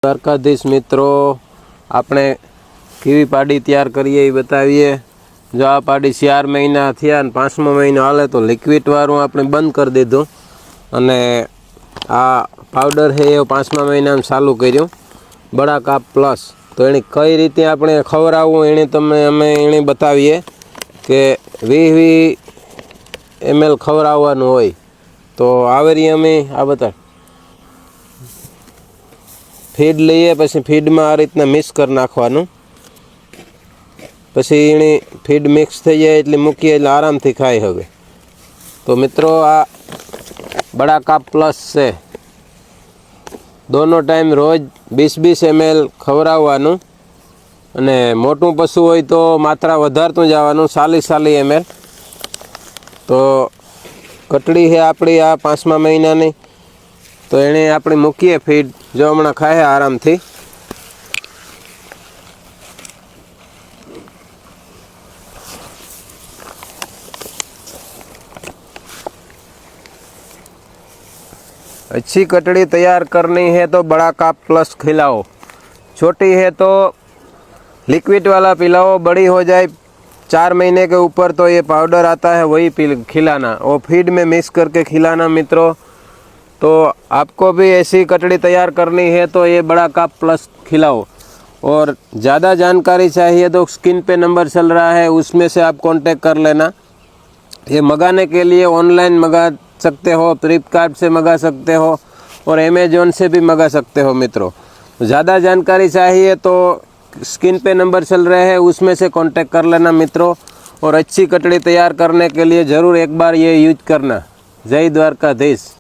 દ્વારકાધીશ મિત્રો, આપણે કેવી પાડી તૈયાર કરીએ એ બતાવીએ। જો આ પાડી 4 મહિના થયા અને 5મો મહિનો હાલે તો લિક્વિડ વાળું આપણે બંધ કરી દીધું અને આ પાવડર છે એ 5મા મહિનામાં ચાલુ કર્યું, બડા કાપ પ્લસ। તો એને કઈ રીતે આપણે ખવડાવવું એને બતાવીએ કે 20 ml ખવડાવવાનું હોય। તો આવેરી અમે આ બતા ફીડ લઈએ, પછી ફીડમાં આ રીતના મિક્સ કરી નાખવાનું, પછી એની ફીડ મિક્સ થઈ જાય એટલે મૂકીએ એટલે આરામથી ખાઈ હવે। તો મિત્રો આ બડા કાપ પ્લસ છે, દોનો ટાઈમ રોજ 20 ml ખવડાવવાનું અને મોટું પશુ હોય તો માત્રા વધારતું જવાનું 40 ml। તો કટડી છે આપણી આ 5મા મહિનાની, તો એને આપણે મૂકીએ ફીડ, જો હમણાં ખાય આરામથી। अच्छी कटड़ी तैयार करनी है तो बड़ा काप प्लस खिलाओ, छोटी है तो लिक्विड वाला पिलाओ, बड़ी हो जाए 4 महीने के ऊपर तो ये पाउडर आता है वही खिलाना और फीड में मिक्स करके खिलाना। मित्रों तो आपको भी ऐसी कटड़ी तैयार करनी है तो ये बड़ा काप प्लस खिलाओ। और ज़्यादा जानकारी चाहिए तो स्क्रीन पे नंबर चल रहा है, उसमें से आप कांटेक्ट कर लेना। ये मंगाने के लिए ऑनलाइन मंगा सकते हो, फ्लिपकार्ट से मंगा सकते हो और अमेज़ॉन से भी मंगा सकते हो। मित्रों ज़्यादा जानकारी चाहिए तो स्क्रीन पे नंबर चल रहे हैं, उसमें से कांटेक्ट कर लेना मित्रों। और अच्छी कटड़ी तैयार करने के लिए ज़रूर एक बार ये यूज करना। जय द्वारकाधीश।